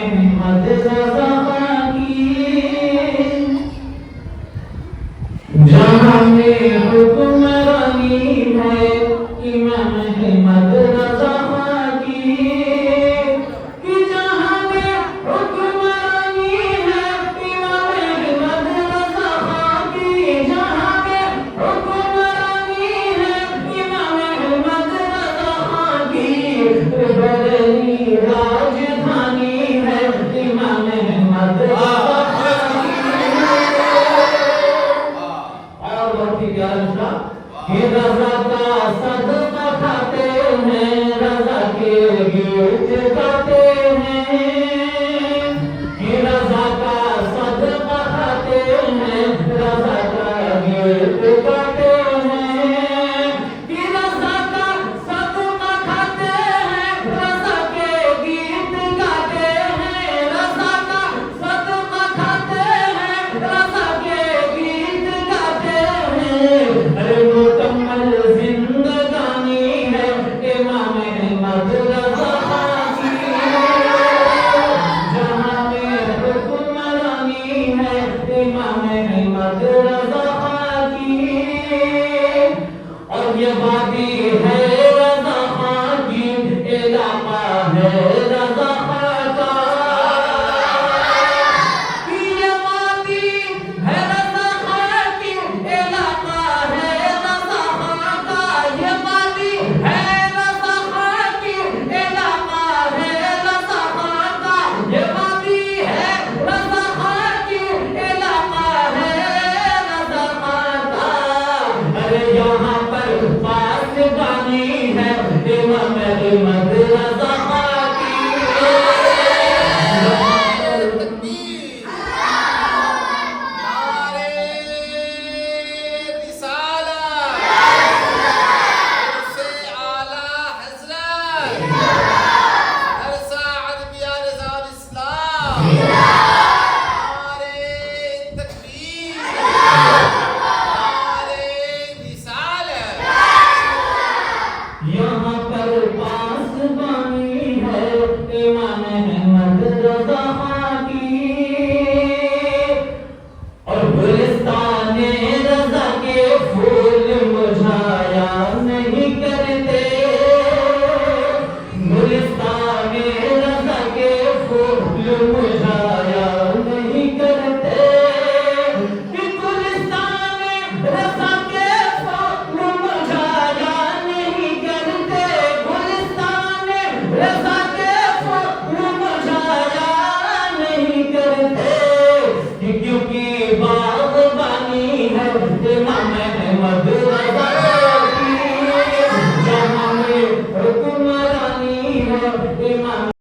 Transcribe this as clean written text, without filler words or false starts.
अहमद रज़ा की, जहां में हुक्मरानी है इमाम अहमद रज़ा की, कि जहां में हुक्मरानी है इमाम अहमद रज़ा की, जहां में हुक्मरानी है इमाम अहमद रज़ा की, बरेली राजधानी है इमाम अहमद रज़ा की। ये रज़ा का सदका खाते हैं, रज़ा के गीत गाते हैं, ये रज़ा का सदका खाते हैं, रज़ा का गीत गाते हैं, ये रज़ा का सदका खाते हैं, रज़ा के गीत गाते हैं, रज़ा का सदका खाते हैं, रज़ा के गीत गाते हैं। अरे मुकम्मल जिंदगानी है इमाम अहमद रज़ा की, जहां में हुक्मरानी है इमाम अहमद रज़ा की, और ये वादी है रज़ा की, इलाका है रज़ा का, ये वादी है रज़ा की, इलाका है रज़ा का, ये वादी है रज़ा की, इलाका है रज़ा का, ये वादी है रज़ा की, इलाका है रज़ा का। अरे यहाँ पर पासबानी है इमाम अहमद रज़ा की। तकबीर, नारे रिसालत, उससे आला हज़रत, अरसा अदबिया निज़ाम इस्लाम, नारे तकबीर, नारे रिसालत। यहाँ पर पासबानी है इमाम अहमद रज़ा की, और गुलिस्ताने रज़ा के फूल मुरझाया नहीं करते, गुलिस्ताने रज़ा के फूल मुरझाया नहीं करते, कि गुलिस्ताने रज़ा के फूल मुरझाया नहीं करते, गुलिस्ताने रज़ा के फूल मुरझाया नहीं करते, कि क्योंकि बागबानी है इमाम अहमद रज़ा की, जहां में हुक्मरानी है इमाम